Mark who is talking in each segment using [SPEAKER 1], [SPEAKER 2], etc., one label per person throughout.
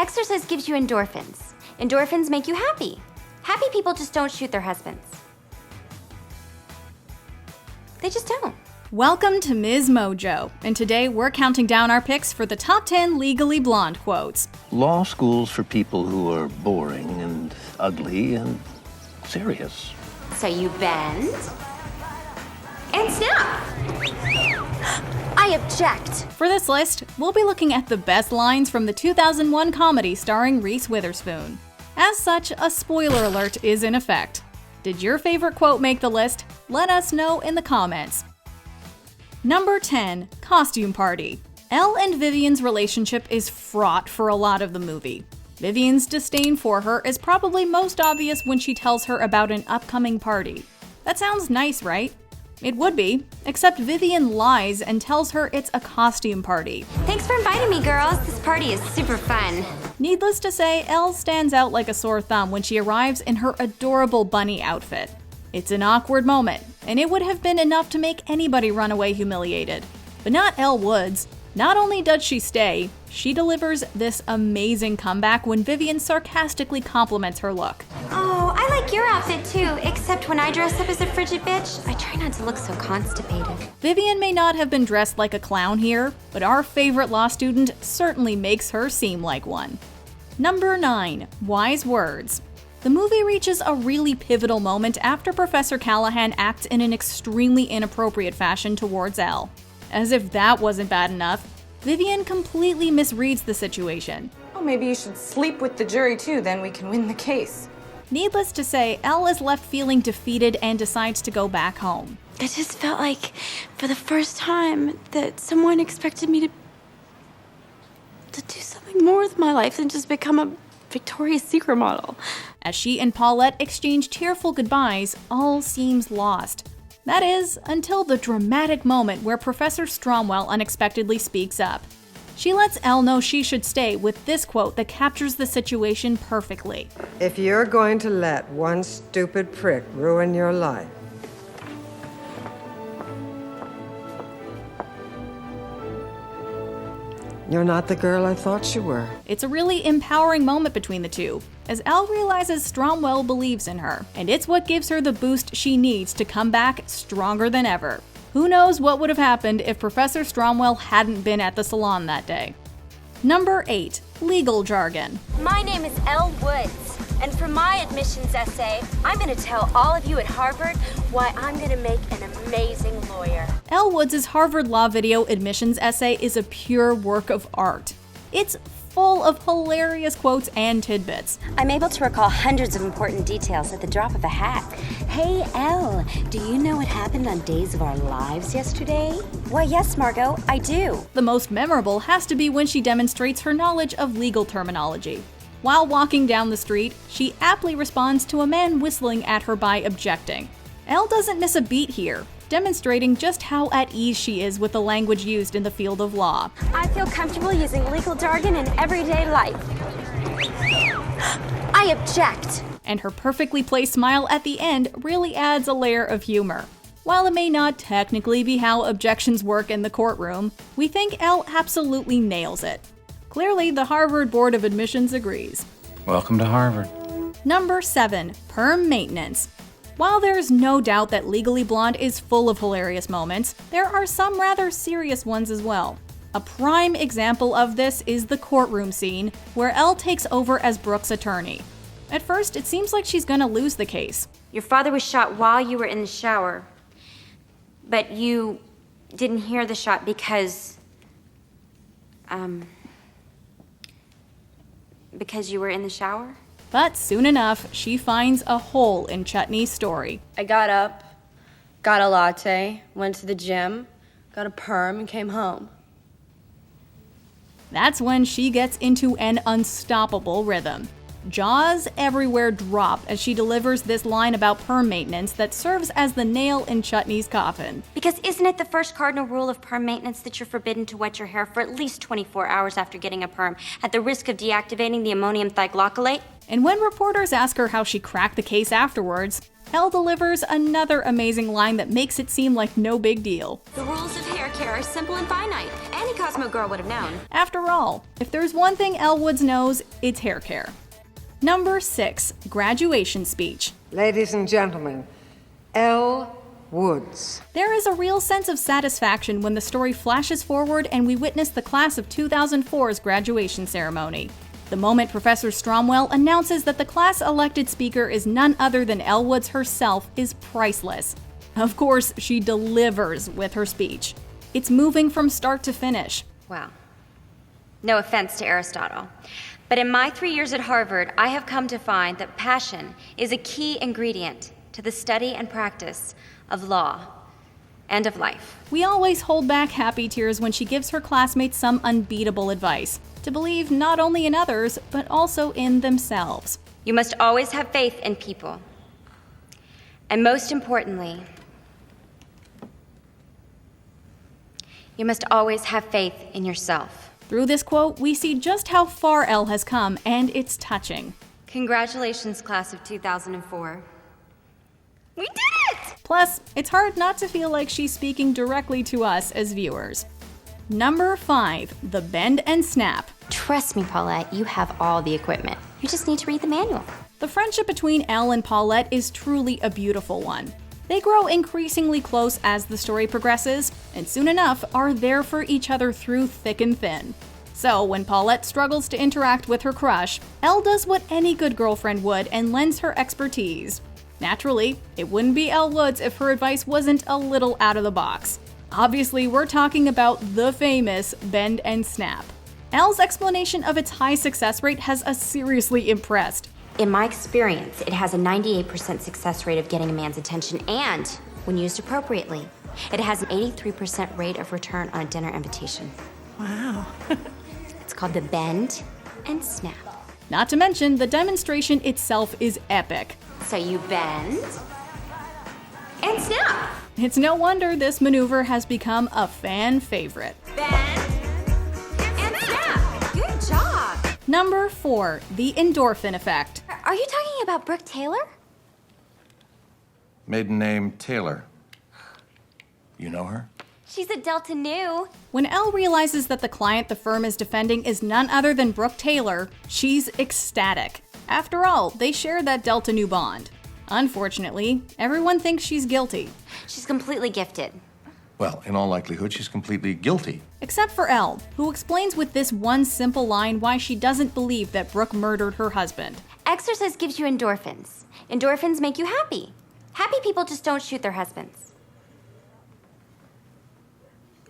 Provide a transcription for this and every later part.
[SPEAKER 1] Exercise gives you endorphins. Endorphins make you happy. Happy people just don't shoot their husbands. They just don't.
[SPEAKER 2] Welcome to MsMojo, and today we're counting down our picks for the top 10 Legally Blonde quotes.
[SPEAKER 3] Law school's for people who are boring and ugly and serious.
[SPEAKER 1] So you bend and snap. I object.
[SPEAKER 2] For this list, we'll be looking at the best lines from the 2001 comedy starring Reese Witherspoon. As such, a spoiler alert is in effect. Did your favorite quote make the list? Let us know in the comments. Number 10. Costume Party. Elle and Vivian's relationship is fraught for a lot of the movie. Vivian's disdain for her is probably most obvious when she tells her about an upcoming party. That sounds nice, right? It would be, except Vivian lies and tells her it's a costume party.
[SPEAKER 1] Thanks for inviting me, girls. This party is super fun.
[SPEAKER 2] Needless to say, Elle stands out like a sore thumb when she arrives in her adorable bunny outfit. It's an awkward moment, and it would have been enough to make anybody run away humiliated. But not Elle Woods. Not only does she stay, she delivers this amazing comeback when Vivian sarcastically compliments her look.
[SPEAKER 1] Oh, I like your outfit too, except when I dress up as a frigid bitch, I try not to look so constipated.
[SPEAKER 2] Vivian may not have been dressed like a clown here, but our favorite law student certainly makes her seem like one. Number 9. Wise words. The movie reaches a really pivotal moment after Professor Callahan acts in an extremely inappropriate fashion towards Elle. As if that wasn't bad enough, Vivian completely misreads the situation.
[SPEAKER 4] Oh, maybe you should sleep with the jury too, then we can win the case.
[SPEAKER 2] Needless to say, Elle is left feeling defeated and decides to go back home.
[SPEAKER 1] It just felt like, for the first time, that someone expected me to do something more with my life than just become a Victoria's Secret model.
[SPEAKER 2] As she and Paulette exchange tearful goodbyes, all seems lost. That is, until the dramatic moment where Professor Stromwell unexpectedly speaks up. She lets Elle know she should stay with this quote that captures the situation perfectly.
[SPEAKER 5] If you're going to let one stupid prick ruin your life, you're not the girl I thought you were.
[SPEAKER 2] It's a really empowering moment between the two, as Elle realizes Stromwell believes in her, and it's what gives her the boost she needs to come back stronger than ever. Who knows what would have happened if Professor Stromwell hadn't been at the salon that day. Number 8. Legal jargon.
[SPEAKER 1] My name is Elle Woods, and for my admissions essay, I'm going to tell all of you at Harvard why I'm going to make an amazing lawyer.
[SPEAKER 2] Elle Woods' Harvard Law video admissions essay is a pure work of art. It's full of hilarious quotes and tidbits.
[SPEAKER 1] I'm able to recall hundreds of important details at the drop of a hat. Hey, Elle, do you know what happened on Days of Our Lives yesterday? Why, yes, Margot, I do.
[SPEAKER 2] The most memorable has to be when she demonstrates her knowledge of legal terminology. While walking down the street, she aptly responds to a man whistling at her by objecting. Elle doesn't miss a beat here, demonstrating just how at ease she is with the language used in the field of law.
[SPEAKER 1] I feel comfortable using legal jargon in everyday life. I object.
[SPEAKER 2] And her perfectly placed smile at the end really adds a layer of humor. While it may not technically be how objections work in the courtroom, we think Elle absolutely nails it. Clearly, the Harvard Board of Admissions agrees.
[SPEAKER 6] Welcome to Harvard.
[SPEAKER 2] Number 7. Perm Maintenance. While there's no doubt that Legally Blonde is full of hilarious moments, there are some rather serious ones as well. A prime example of this is the courtroom scene, where Elle takes over as Brooke's attorney. At first, it seems like she's gonna lose the case.
[SPEAKER 1] Your father was shot while you were in the shower, but you didn't hear the shot because you were in the shower?
[SPEAKER 2] But soon enough, she finds a hole in Chutney's story.
[SPEAKER 7] I got up, got a latte, went to the gym, got a perm, and came home.
[SPEAKER 2] That's when she gets into an unstoppable rhythm. Jaws everywhere drop as she delivers this line about perm maintenance that serves as the nail in Chutney's coffin.
[SPEAKER 1] Because isn't it the first cardinal rule of perm maintenance that you're forbidden to wet your hair for at least 24 hours after getting a perm, at the risk of deactivating the ammonium thioglycolate?
[SPEAKER 2] And when reporters ask her how she cracked the case afterwards, Elle delivers another amazing line that makes it seem like no big deal.
[SPEAKER 1] The rules of hair care
[SPEAKER 6] care are simple and finite. Any Cosmo girl would have known.
[SPEAKER 2] After all, if there's one thing Elle Woods knows, it's hair care. Number 6. Graduation speech.
[SPEAKER 5] Ladies and gentlemen, Elle Woods.
[SPEAKER 2] There is a real sense of satisfaction when the story flashes forward and we witness the class of 2004's graduation ceremony. The moment Professor Stromwell announces that the class-elected speaker is none other than Elle Woods herself is priceless. Of course, she delivers with her speech. It's moving from start to finish.
[SPEAKER 6] Wow. No offense to Aristotle, but in my 3 years at Harvard, I have come to find that passion is a key ingredient to the study and practice of law and of life.
[SPEAKER 2] We always hold back happy tears when she gives her classmates some unbeatable advice, to believe not only in others, but also in themselves.
[SPEAKER 6] You must always have faith in people. And most importantly, you must always have faith in yourself.
[SPEAKER 2] Through this quote, we see just how far Elle has come, and it's touching.
[SPEAKER 6] Congratulations, class of 2004. We did it!
[SPEAKER 2] Plus, it's hard not to feel like she's speaking directly to us as viewers. Number 5. The Bend and Snap.
[SPEAKER 1] Trust me, Paulette, you have all the equipment. You just need to read the manual.
[SPEAKER 2] The friendship between Elle and Paulette is truly a beautiful one. They grow increasingly close as the story progresses, and soon enough are there for each other through thick and thin. So when Paulette struggles to interact with her crush, Elle does what any good girlfriend would and lends her expertise. Naturally, it wouldn't be Elle Woods if her advice wasn't a little out of the box. Obviously, we're talking about the famous Bend and Snap. Elle's explanation of its high success rate has us seriously impressed.
[SPEAKER 1] In my experience, it has a 98% success rate of getting a man's attention, and when used appropriately, it has an 83% rate of return on a dinner invitation.
[SPEAKER 8] Wow.
[SPEAKER 1] It's called the Bend and Snap.
[SPEAKER 2] Not to mention, the demonstration itself is epic.
[SPEAKER 1] So you bend and snap.
[SPEAKER 2] It's no wonder this maneuver has become a fan favorite.
[SPEAKER 6] Bend and snap. Good job.
[SPEAKER 2] Number 4. The Endorphin Effect.
[SPEAKER 1] Are you talking about Brooke Taylor?
[SPEAKER 9] Maiden name Taylor. You know her?
[SPEAKER 1] She's a Delta Nu.
[SPEAKER 2] When Elle realizes that the client the firm is defending is none other than Brooke Taylor, she's ecstatic. After all, they share that Delta Nu bond. Unfortunately, everyone thinks she's guilty.
[SPEAKER 1] She's completely gifted.
[SPEAKER 9] Well, in all likelihood, she's completely guilty.
[SPEAKER 2] Except for Elle, who explains with this one simple line why she doesn't believe that Brooke murdered her husband.
[SPEAKER 1] Exercise gives you endorphins. Endorphins make you happy. Happy people just don't shoot their husbands.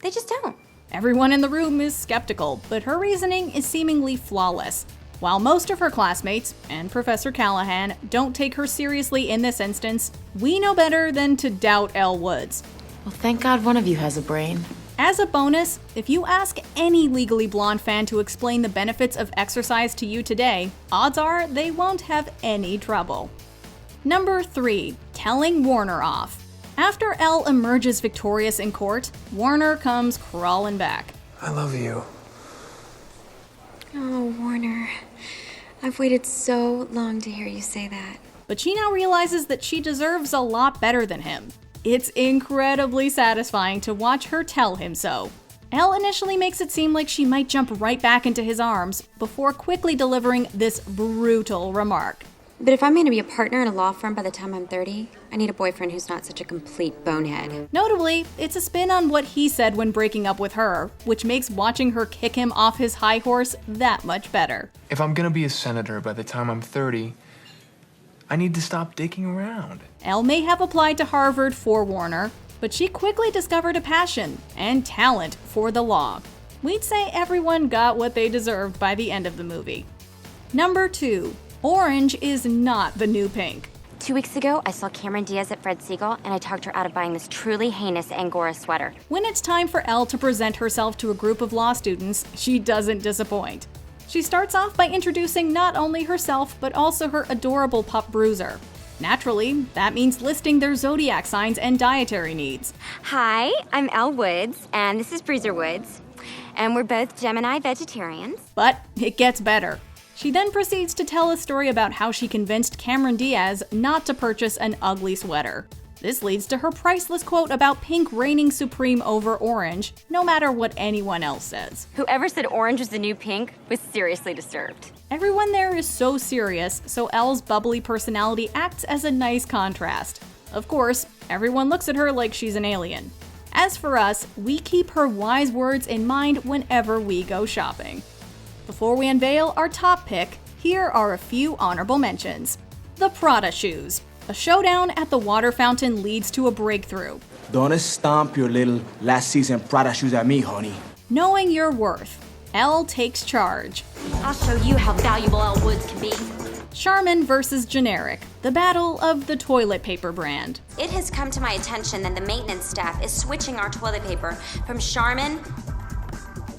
[SPEAKER 1] They just don't.
[SPEAKER 2] Everyone in the room is skeptical, but her reasoning is seemingly flawless. While most of her classmates, and Professor Callahan, don't take her seriously in this instance, we know better than to doubt Elle Woods.
[SPEAKER 8] Well, thank God one of you has a brain.
[SPEAKER 2] As a bonus, if you ask any Legally Blonde fan to explain the benefits of exercise to you today, odds are they won't have any trouble. Number 3. Telling Warner off. After Elle emerges victorious in court, Warner comes crawling back.
[SPEAKER 10] I love you.
[SPEAKER 1] Oh, Warner. I've waited so long to hear you say that.
[SPEAKER 2] But she now realizes that she deserves a lot better than him. It's incredibly satisfying to watch her tell him so. Elle initially makes it seem like she might jump right back into his arms before quickly delivering this brutal remark.
[SPEAKER 1] But if I'm going to be a partner in a law firm by the time I'm 30, I need a boyfriend who's not such a complete bonehead.
[SPEAKER 2] Notably, it's a spin on what he said when breaking up with her, which makes watching her kick him off his high horse that much better.
[SPEAKER 10] If I'm gonna be a senator by the time I'm 30, I need to stop dicking around.
[SPEAKER 2] Elle may have applied to Harvard for Warner, but she quickly discovered a passion and talent for the law. We'd say everyone got what they deserved by the end of the movie. Number 2. Orange is not the new pink.
[SPEAKER 1] 2 weeks ago, I saw Cameron Diaz at Fred Siegel, and I talked her out of buying this truly heinous Angora sweater.
[SPEAKER 2] When it's time for Elle to present herself to a group of law students, she doesn't disappoint. She starts off by introducing not only herself, but also her adorable pup Bruiser. Naturally, that means listing their zodiac signs and dietary needs.
[SPEAKER 1] Hi, I'm Elle Woods, and this is Bruiser Woods, and we're both Gemini vegetarians.
[SPEAKER 2] But it gets better. She then proceeds to tell a story about how she convinced Cameron Diaz not to purchase an ugly sweater. This leads to her priceless quote about pink reigning supreme over orange, no matter what anyone else says.
[SPEAKER 11] Whoever said orange was the new pink was seriously disturbed.
[SPEAKER 2] Everyone there is so serious, so Elle's bubbly personality acts as a nice contrast. Of course, everyone looks at her like she's an alien. As for us, we keep her wise words in mind whenever we go shopping. Before we unveil our top pick, here are a few honorable mentions. The Prada Shoes. A showdown at the water fountain leads to a breakthrough.
[SPEAKER 12] Don't stomp your little last season Prada shoes at me, honey.
[SPEAKER 2] Knowing your worth. Elle takes charge.
[SPEAKER 11] I'll show you how valuable Elle Woods can be.
[SPEAKER 2] Charmin versus generic. The battle of the toilet paper brand.
[SPEAKER 6] It has come to my attention that the maintenance staff is switching our toilet paper from Charmin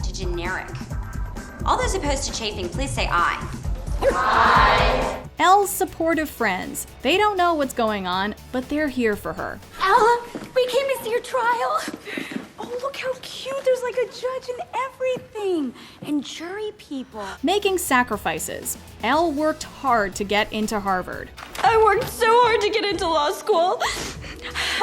[SPEAKER 6] to generic. All those opposed to chafing, please say aye.
[SPEAKER 2] Elle's supportive friends. They don't know what's going on, but they're here for her.
[SPEAKER 1] Elle, we came to see your trial. Oh, look how cute. There's like a judge and everything. And jury people.
[SPEAKER 2] Making sacrifices. Elle worked hard to get into Harvard.
[SPEAKER 1] I worked so hard to get into law school.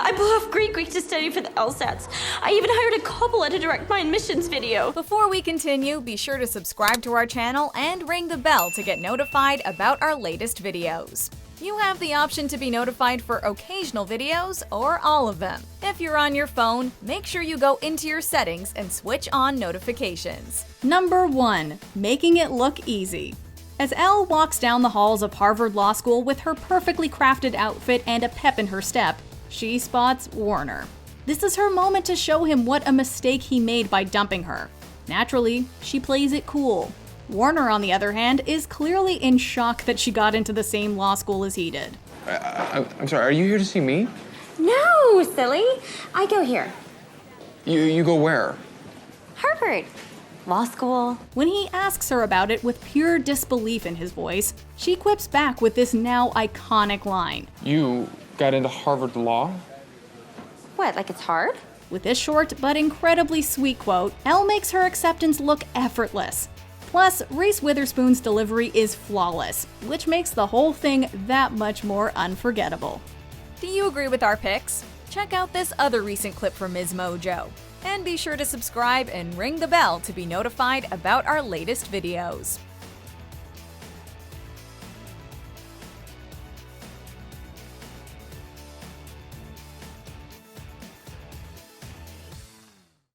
[SPEAKER 1] I blew off Greek week to study for the LSATs. I even hired a couple to direct my admissions video.
[SPEAKER 13] Before we continue, be sure to subscribe to our channel and ring the bell to get notified about our latest videos. You have the option to be notified for occasional videos or all of them. If you're on your phone, make sure you go into your settings and switch on notifications.
[SPEAKER 2] Number 1. Making it look easy. As Elle walks down the halls of Harvard Law School with her perfectly crafted outfit and a pep in her step, she spots Warner. This is her moment to show him what a mistake he made by dumping her. Naturally, she plays it cool. Warner, on the other hand, is clearly in shock that she got into the same law school as he did.
[SPEAKER 10] I'm sorry, are you here to see me?
[SPEAKER 11] No, silly. I go here.
[SPEAKER 10] You go where?
[SPEAKER 11] Harvard. Law school.
[SPEAKER 2] When he asks her about it with pure disbelief in his voice, she quips back with this now iconic line.
[SPEAKER 10] You got into Harvard Law?
[SPEAKER 11] What, like it's hard?
[SPEAKER 2] With this short but incredibly sweet quote, Elle makes her acceptance look effortless. Plus, Reese Witherspoon's delivery is flawless, which makes the whole thing that much more unforgettable.
[SPEAKER 13] Do you agree with our picks? Check out this other recent clip from MsMojo. And be sure to subscribe and ring the bell to be notified about our latest videos.